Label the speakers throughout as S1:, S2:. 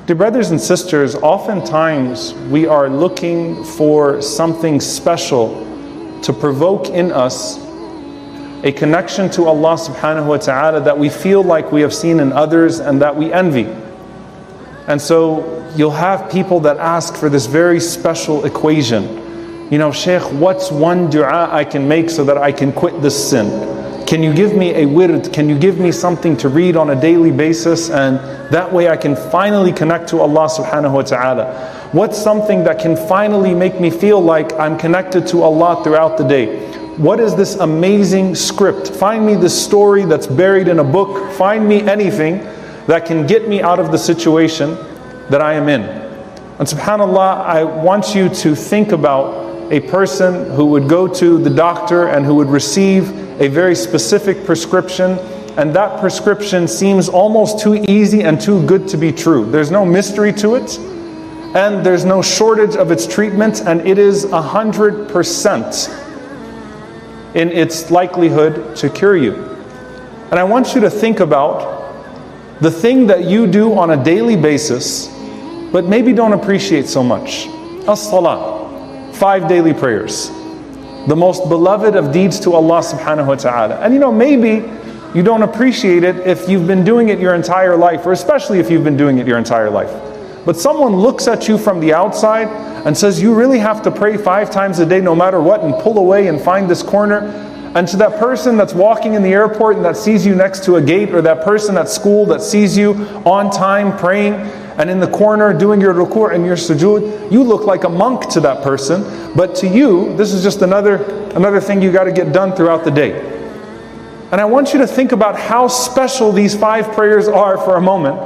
S1: Dear brothers and sisters, oftentimes we are looking for something special to provoke in us a connection to Allah subhanahu wa ta'ala that we feel like we have seen in others and that we envy. And so you'll have people that ask for this very special equation. You know, Shaykh, what's one dua I can make so that I can quit this sin? Can you give me a wird? Can you give me something to read on a daily basis, and that way I can finally connect to Allah subhanahu wa ta'ala? What's something that can finally make me feel like I'm connected to Allah throughout the day? What is this amazing script? Find me this story that's buried in a book. Find me anything that can get me out of the situation that I am in. And subhanAllah, I want you to think about a person who would go to the doctor and who would receive a very specific prescription, and that prescription seems almost too easy and too good to be true. There's no mystery to it, and there's no shortage of its treatment, and it is 100% in its likelihood to cure you. And I want you to think about the thing that you do on a daily basis, but maybe don't appreciate so much. As-Salah, 5 daily prayers. The most beloved of deeds to Allah subhanahu wa ta'ala. And you know, maybe you don't appreciate it if you've been doing it your entire life, or especially if you've been doing it your entire life. But someone looks at you from the outside and says, you really have to pray 5 times a day no matter what, and pull away and find this corner. And to that person that's walking in the airport and that sees you next to a gate, or that person at school that sees you on time praying and in the corner doing your ruku' and your sujood, you look like a monk to that person. But to you, this is just another thing you got to get done throughout the day. And I want you to think about how special these 5 prayers are for a moment.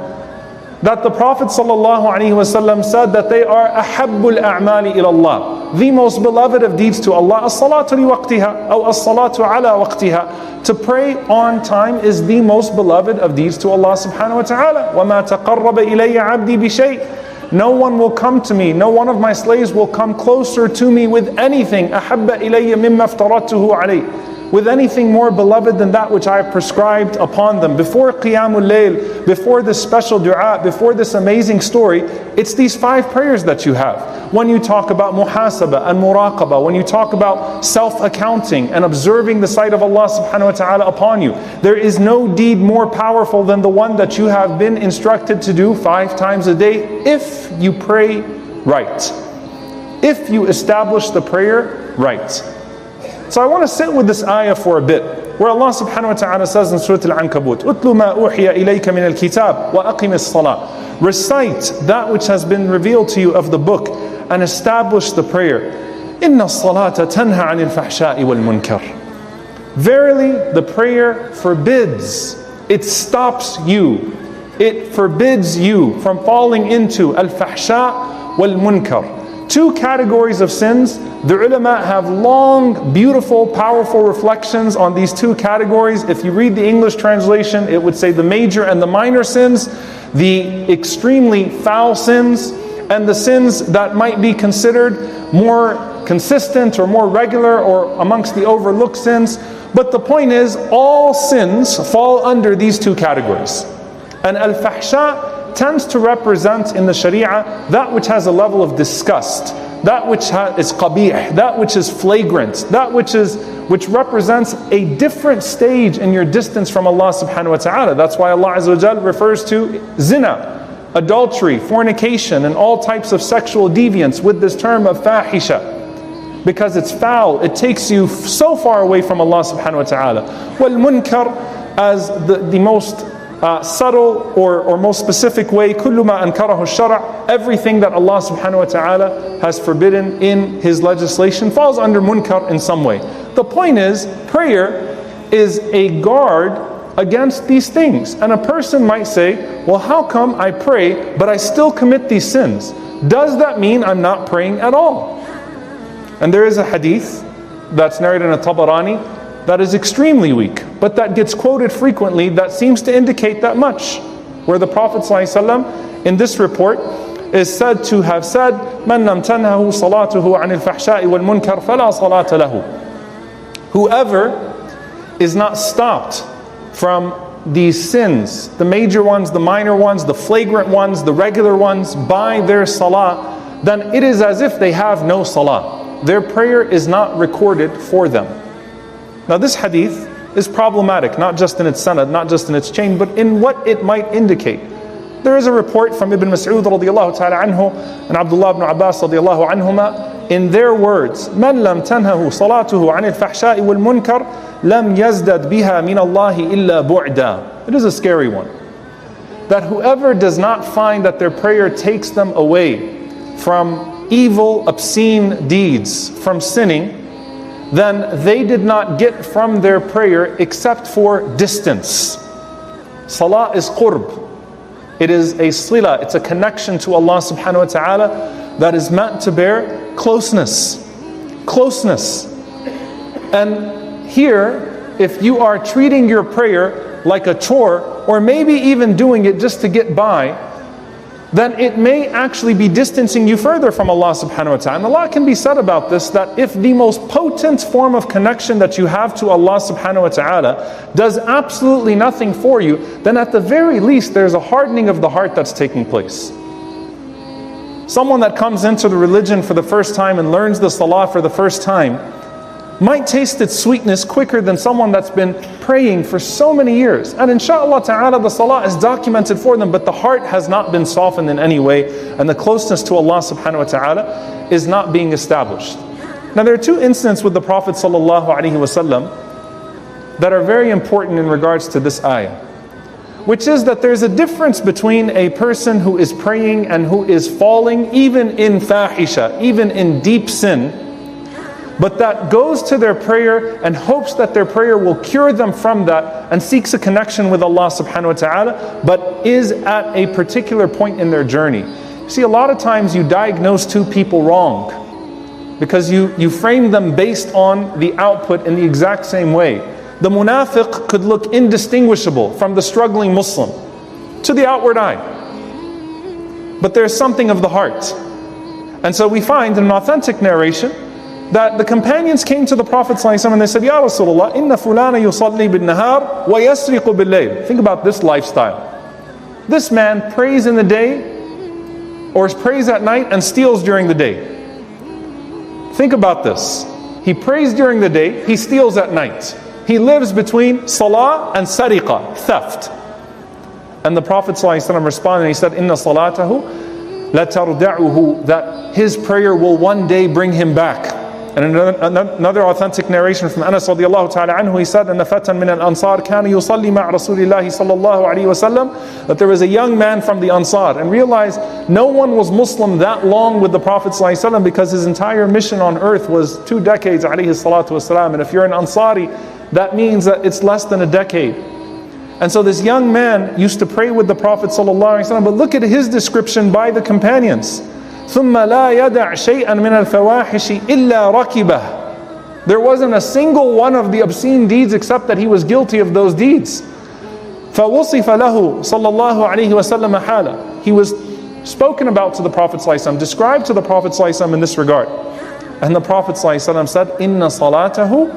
S1: That the Prophet ﷺ said that they are ahabbul a'mali ila Allah, the most beloved of deeds to Allah. As-salatu li waqtiha, or as-salatu ala waqtiha. To pray on time is the most beloved of deeds to Allah subhanahu wa ta'ala. وَمَا تَقَرَّبَ إِلَيَّ عَبْدِي بِشَيْءٍ. No one will come to me, no one of my slaves will come closer to me with anything أَحَبَّ إِلَيَّ مِمَّا افْتَرَضْتُهُ عَلَيْهِ, with anything more beloved than that which I have prescribed upon them. Before Qiyamul Layl, before this special dua, before this amazing story, it's these 5 prayers that you have. When you talk about muhasaba and muraqaba, when you talk about self-accounting and observing the sight of Allah subhanahu wa ta'ala upon you, there is no deed more powerful than the one that you have been instructed to do 5 times a day if you pray right. If you establish the prayer right. So I want to sit with this ayah for a bit, where Allah subhanahu wa ta'ala says in Surah Al-Ankabut, "Utlu ma uhiya ilayka min al-kitab wa aqim as-salah." Recite that which has been revealed to you of the book and establish the prayer. Inna as-salata tanha 'anil fahsha'i wal munkar. Verily, the prayer forbids, it stops you, it forbids you from falling into al-fahsha wal munkar. 2 categories of sins. The ulama have long, beautiful, powerful reflections on these 2 categories. If you read the English translation, it would say the major and the minor sins, the extremely foul sins, and the sins that might be considered more consistent or more regular or amongst the overlooked sins. But the point is, all sins fall under these 2 categories. And al-fahsha tends to represent in the Sharia that which has a level of disgust, that which is qabih, that which is flagrant, that which represents a different stage in your distance from Allah subhanahu wa ta'ala. That's why Allah Azza wa Jal refers to zina, adultery, fornication, and all types of sexual deviance with this term of fahisha, because it's foul, it takes you so far away from Allah subhanahu wa ta'ala. Wal munkar, as the most subtle or most specific way, kullu ma ankarahu ash-shar', everything that Allah subhanahu wa ta'ala has forbidden in His legislation falls under munkar in some way. The point is, prayer is a guard against these things. And a person might say, well, how come I pray but I still commit these sins? Does that mean I'm not praying at all? And there is a hadith that's narrated in a Tabarani that is extremely weak, but that gets quoted frequently, that seems to indicate that much, where the Prophet ﷺ in this report is said to have said, "Man lam tanhahu salatuhu 'anil fahsha'i wal munkar fala salata lahu." Whoever is not stopped from these sins, the major ones, the minor ones, the flagrant ones, the regular ones, by their salah, then it is as if they have no salah. Their prayer is not recorded for them. Now this hadith is problematic, not just in its sanad, not just in its chain, but in what it might indicate. There is a report from Ibn Mas'ud radiallahu ta'ala anhu and Abdullah ibn Abbas radiallahu anhuma, in their words, مَنْ لَمْ تَنْهَهُ صَلَاتُهُ عَنِ الْفَحْشَاءِ وَالْمُنْكَرِ لَمْ يَزْدَدْ بِهَا مِنَ اللَّهِ إِلَّا بُعْدًا. It is a scary one. That whoever does not find that their prayer takes them away from evil, obscene deeds, from sinning, then they did not get from their prayer except for distance. Salah is qurb. It is a sila, it's a connection to Allah subhanahu wa ta'ala that is meant to bear closeness. Closeness. And here, if you are treating your prayer like a chore, or maybe even doing it just to get by, then it may actually be distancing you further from Allah subhanahu wa ta'ala. And a lot can be said about this, that if the most potent form of connection that you have to Allah subhanahu wa ta'ala does absolutely nothing for you, then at the very least there's a hardening of the heart that's taking place. Someone that comes into the religion for the first time and learns the salah for the first time might taste its sweetness quicker than someone that's been praying for so many years. And inshallah ta'ala, the salah is documented for them, but the heart has not been softened in any way, and the closeness to Allah subhanahu wa ta'ala is not being established. Now there are two incidents with the Prophet sallallahu alaihi wasallam that are very important in regards to this ayah, which is that there's a difference between a person who is praying and who is falling even in fahisha, even in deep sin, but that goes to their prayer and hopes that their prayer will cure them from that and seeks a connection with Allah subhanahu wa ta'ala, but is at a particular point in their journey. See, a lot of times you diagnose two people wrong because you frame them based on the output in the exact same way. The munafiq could look indistinguishable from the struggling Muslim to the outward eye, but there's something of the heart. And so we find in an authentic narration that the companions came to the Prophet ﷺ and they said, Ya Rasulullah, inna fulana yusalli bin nahar wa yasriqu bil layl. Think about this lifestyle. This man prays in the day or prays at night and steals during the day. Think about this. He prays during the day, he steals at night. He lives between salah and sariqa, theft. And the Prophet ﷺ responded and he said, Inna salatahu la tarda'uhu, that his prayer will one day bring him back. And another authentic narration from Anas radiallahu ta'ala anhu, he said, أن فتى من الأنصار كان يصلي مع رسول الله صلى الله عليه وسلم, that there was a young man from the Ansar, and realized no one was Muslim that long with the Prophet sallallahu alaihi wasallam because his entire mission on earth was 2 decades alayhi salatu wasalam. And if you're an Ansari, that means that it's less than a decade. And so this young man used to pray with the Prophet sallallahu alaihi wasallam, but look at his description by the companions. ثُمَّ لَا يَدَعْ شَيْئًا مِنَ الْفَوَاحِشِ إِلَّا رَكِبَهُ. There wasn't a single one of the obscene deeds except that he was guilty of those deeds. فَوُصِفَ لَهُ صَلَّى اللَّهُ عَلَيْهِ وَسَلَّمَ حَالًا. He was spoken about to the Prophet ﷺ, described to the Prophet ﷺ in this regard. And the Prophet ﷺ said, إِنَّ صَلَاتَهُ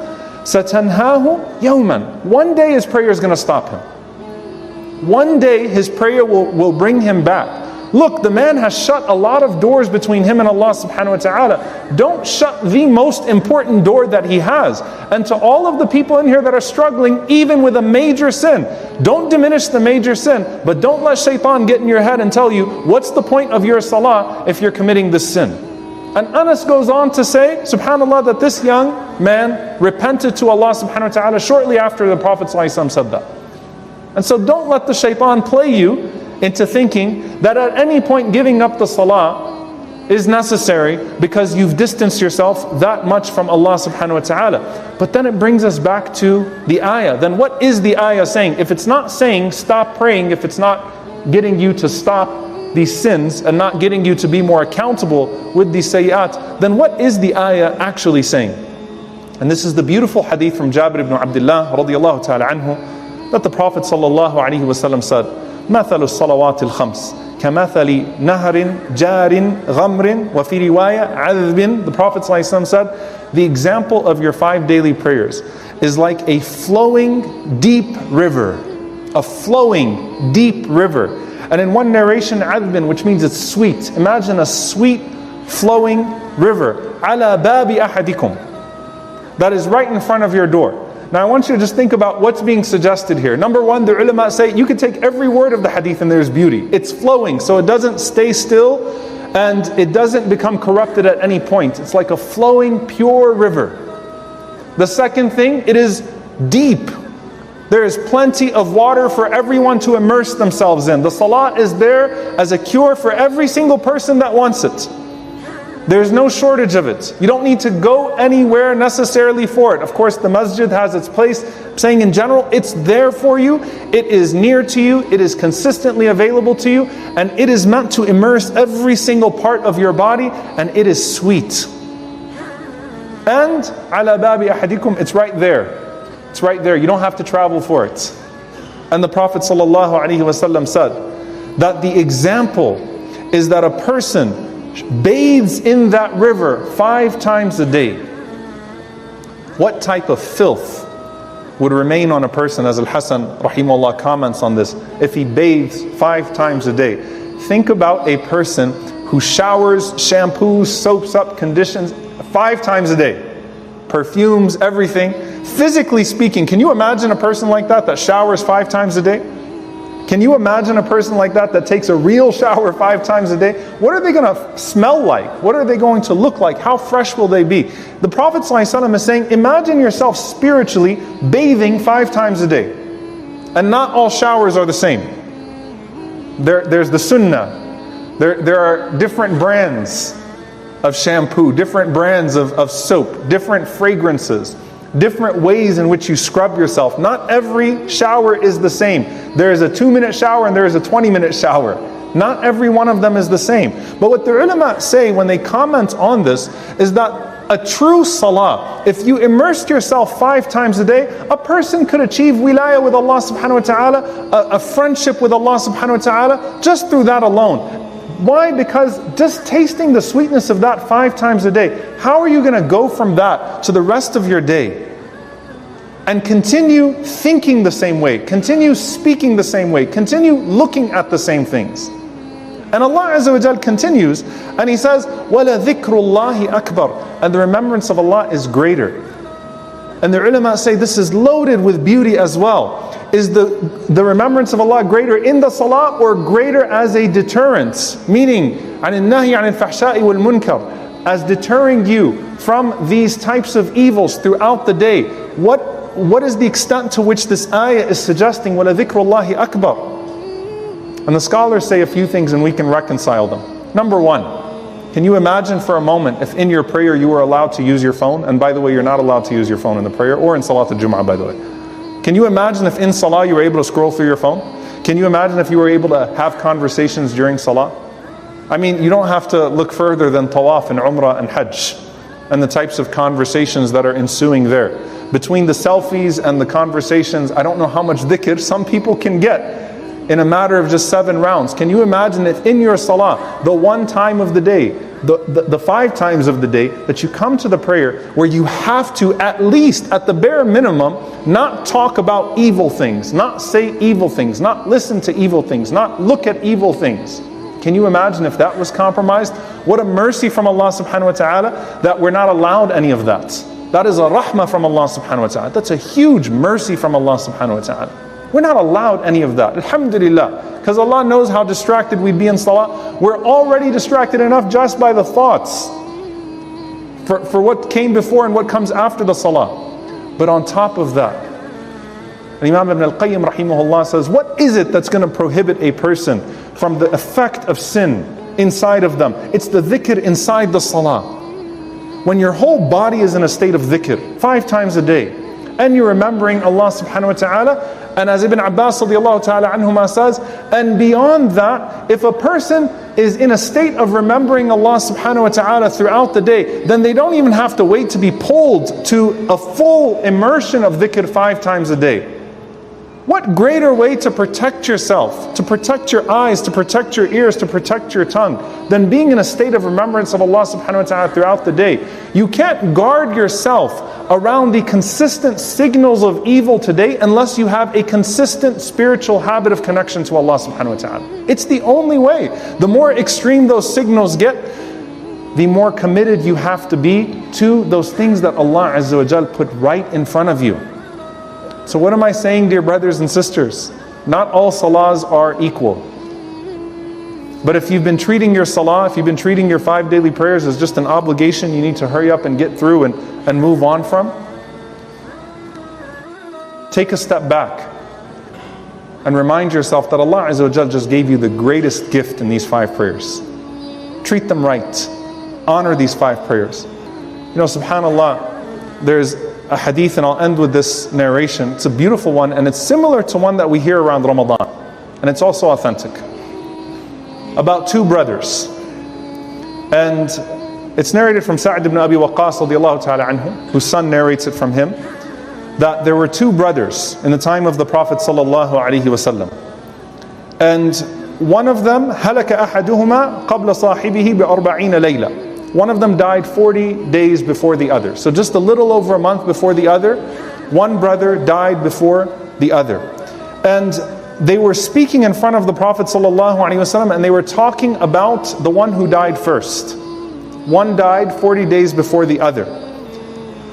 S1: سَتَنْهَاهُ يَوْمًا. One day his prayer is going to stop him. One day his prayer will bring him back. Look, the man has shut a lot of doors between him and Allah subhanahu wa ta'ala. Don't shut the most important door that he has. And to all of the people in here that are struggling, even with a major sin, don't diminish the major sin, but don't let shaitan get in your head and tell you, what's the point of your salah if you're committing this sin? And Anas goes on to say, subhanAllah, that this young man repented to Allah subhanahu wa ta'ala shortly after the Prophet ﷺ said that. And so don't let the shaitan play you into thinking that at any point giving up the salah is necessary because you've distanced yourself that much from Allah subhanahu wa ta'ala. But then it brings us back to the ayah. Then what is the ayah saying? If it's not saying stop praying, if it's not getting you to stop these sins and not getting you to be more accountable with these sayyat, then what is the ayah actually saying? And this is the beautiful hadith from Jabir ibn Abdullah radiallahu ta'ala anhu, that the Prophet sallallahu alaihi wasallam said, مثل الصلوات الخمس كمثل نهر جار غمر وفي رواية عذب. The Prophet ﷺ said, the example of your 5 daily prayers is like a flowing deep river. A flowing, deep river. And in one narration, عذب, which means it's sweet. Imagine a sweet, flowing river. على باب أحدكم. That is right in front of your door. Now I want you to just think about what's being suggested here. Number one, the ulama say you could take every word of the hadith and there's beauty. It's flowing, so it doesn't stay still and it doesn't become corrupted at any point. It's like a flowing, pure river. The second thing, it is deep. There is plenty of water for everyone to immerse themselves in. The salah is there as a cure for every single person that wants it. There's no shortage of it. You don't need to go anywhere necessarily for it. Of course, the masjid has its place. I'm saying in general, it's there for you. It is near to you. It is consistently available to you. And it is meant to immerse every single part of your body. And it is sweet. And ala babi ahadikum, it's right there. It's right there. You don't have to travel for it. And the Prophet ﷺ said that the example is that a person bathes in that river 5 times a day. What type of filth would remain on a person, as Al-Hasan rahimahullah comments on this, if he bathes 5 times a day? Think about a person who showers, shampoos, soaps up, conditions 5 times a day. Perfumes, everything. Physically speaking, can you imagine a person like that showers 5 times a day? Can you imagine a person like that takes a real shower 5 times a day? What are they going to smell like? What are they going to look like? How fresh will they be? The Prophet ﷺ is saying, imagine yourself spiritually bathing 5 times a day. And not all showers are the same. There's the sunnah. There are different brands of shampoo, different brands of soap, different fragrances, different ways in which you scrub yourself. Not every shower is the same. There is a 2-minute shower and there is a 20-minute shower. Not every one of them is the same. But what the ulama say when they comment on this is that a true salah, if you immersed yourself 5 times a day, a person could achieve wilayah with Allah subhanahu wa ta'ala, a friendship with Allah subhanahu wa ta'ala, just through that alone. Why? Because just tasting the sweetness of that 5 times a day, how are you going to go from that to the rest of your day? And continue thinking the same way, continue speaking the same way, continue looking at the same things. And Allah Azza wa Jal continues and He says, وَلَذِكْرُ اللَّهِ أَكْبَرُ. And the remembrance of Allah is greater. And the ulama say this is loaded with beauty as well. Is the remembrance of Allah greater in the salah or greater as a deterrence? Meaning, عَنِ النَّهِي عَنِ الْفَحْشَاءِ وَالْمُنْكَرِ, as deterring you from these types of evils throughout the day. What is the extent to which this ayah is suggesting وَلَذِكْرُ اللَّهِ أَكْبَرُ? And the scholars say a few things and we can reconcile them. Number one, can you imagine for a moment if in your prayer you were allowed to use your phone? And by the way, you're not allowed to use your phone in the prayer or in Salat al-Jum'ah, by the way. Can you imagine if in Salah you were able to scroll through your phone? Can you imagine if you were able to have conversations during Salah? I mean, you don't have to look further than Tawaf and Umrah and Hajj and the types of conversations that are ensuing there. Between the selfies and the conversations, I don't know how much dhikr some people can get in a matter of just 7 rounds. Can you imagine if in your salah, the one time of the day, the 5 times of the day, that you come to the prayer where you have to, at least at the bare minimum, not talk about evil things, not say evil things, not listen to evil things, not look at evil things. Can you imagine if that was compromised? What a mercy from Allah subhanahu wa ta'ala that we're not allowed any of that. That is a rahmah from Allah subhanahu wa ta'ala. That's a huge mercy from Allah subhanahu wa ta'ala. We're not allowed any of that. Alhamdulillah. Because Allah knows how distracted we'd be in salah. We're already distracted enough just by the thoughts for what came before and what comes after the salah. But on top of that, Imam Ibn al-Qayyim rahimahullah says, what is it that's going to prohibit a person from the effect of sin inside of them? It's the dhikr inside the salah. When your whole body is in a state of dhikr 5 times a day, and you're remembering Allah subhanahu wa ta'ala, and as Ibn Abbas radiallahu ta'ala anhuma says, and beyond that, if a person is in a state of remembering Allah subhanahu wa ta'ala throughout the day, then they don't even have to wait to be pulled to a full immersion of dhikr 5 times a day. What greater way to protect yourself, to protect your eyes, to protect your ears, to protect your tongue, than being in a state of remembrance of Allah subhanahu wa ta'ala throughout the day? You can't guard yourself around the consistent signals of evil today unless you have a consistent spiritual habit of connection to Allah subhanahu wa ta'ala. It's the only way. The more extreme those signals get, the more committed you have to be to those things that Allah Azza wa Jal put right in front of you. So what am I saying, dear brothers and sisters? Not all salahs are equal. But if you've been treating your salah, if you've been treating your 5 daily prayers as just an obligation you need to hurry up and get through and move on from, take a step back and remind yourself that Allah Azza wa Jal just gave you the greatest gift in these 5 prayers. Treat them right. Honor these 5 prayers. You know, subhanAllah, there's a hadith, and I'll end with this narration. It's a beautiful one, and it's similar to one that we hear around Ramadan, and it's also authentic, about 2 brothers. And it's narrated from Sa'd ibn Abi Waqqas radiallahu ta'ala anhu, whose son narrates it from him, that there were 2 brothers in the time of the Prophet sallallahu alaihi wasallam, and one of them هلك أحدهما قبل صاحبه بأربعين ليلة. One of them died 40 days before the other. So just a little over a month before the other, one brother died before the other. And they were speaking in front of the Prophet ﷺ, and they were talking about the one who died first. One died 40 days before the other.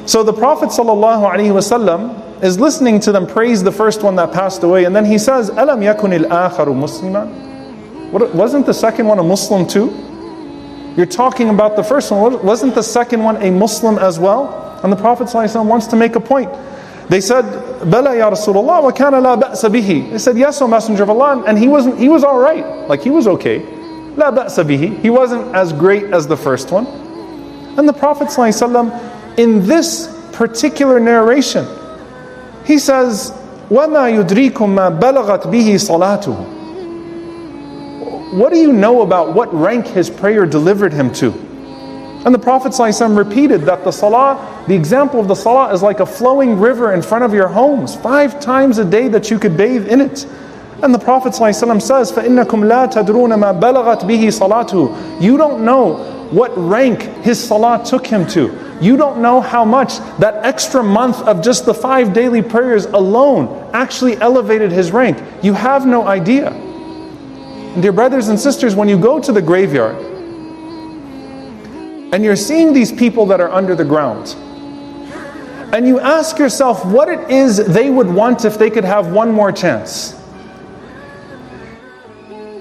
S1: So the Prophet ﷺ is listening to them praise the first one that passed away, and then he says, أَلَمْ يَكُنِ الْآخَرُ مُسْلِمًا? Wasn't the second one a Muslim too? You're talking about the first one. Wasn't the second one a Muslim as well? And the Prophet ﷺ wants to make a point. They said, "Bala ya Rasulullah, wa kana la ba'sa bihi." They said, "Yes, O Messenger of Allah," and he was all right. Like, he was okay. La ba'sa bihi. He wasn't as great as the first one. And the Prophet ﷺ, in this particular narration, he says, وَمَا يُدْرِيكُمْ مَا بَلَغَتْ بِهِ صَلَاتُهُ. What do you know about what rank his prayer delivered him to? And the Prophet ﷺ repeated that the salah, the example of the salah is like a flowing river in front of your homes, 5 times a day that you could bathe in it. And the Prophet ﷺ says, فَإِنَّكُمْ لَا تَدْرُونَ مَا بَلَغَتْ بِهِ صَلَاتُهُ. You don't know what rank his salah took him to. You don't know how much that extra month of just the 5 daily prayers alone actually elevated his rank. You have no idea. And dear brothers and sisters, when you go to the graveyard and you're seeing these people that are under the ground, and you ask yourself what it is they would want if they could have one more chance,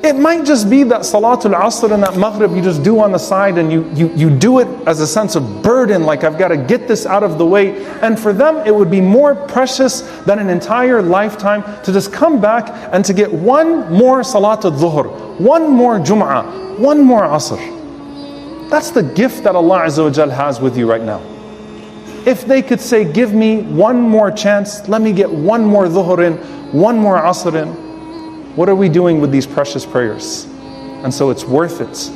S1: it might just be that Salatul Asr and that Maghrib you just do on the side, and you do it as a sense of burden, like I've got to get this out of the way. And for them it would be more precious than an entire lifetime to just come back and to get one more Salatul Dhuhr, one more Jum'ah, one more Asr. That's the gift that Allah Azza wa Jal has with you right now. If they could say, give me one more chance, let me get one more Dhuhr in, one more Asr in. What are we doing with these precious prayers? And so it's worth it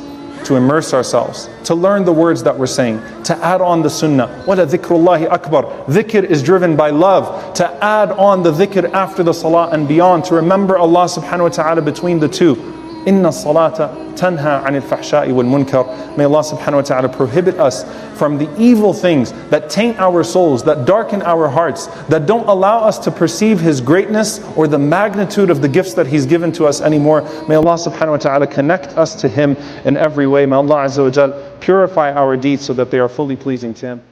S1: to immerse ourselves, to learn the words that we're saying, to add on the sunnah. وَلَا ذِكْرُ اللَّهِ أَكْبَرُ. Dhikr is driven by love. To add on the dhikr after the salah and beyond, to remember Allah subhanahu wa ta'ala between the two. Inna salata tanha anil fahsha'i wal munkar. May Allah subhanahu wa ta'ala prohibit us from the evil things that taint our souls, that darken our hearts, that don't allow us to perceive His greatness or the magnitude of the gifts that He's given to us anymore. May Allah subhanahu wa ta'ala connect us to Him in every way. May Allah Azza wa Jal purify our deeds so that they are fully pleasing to Him.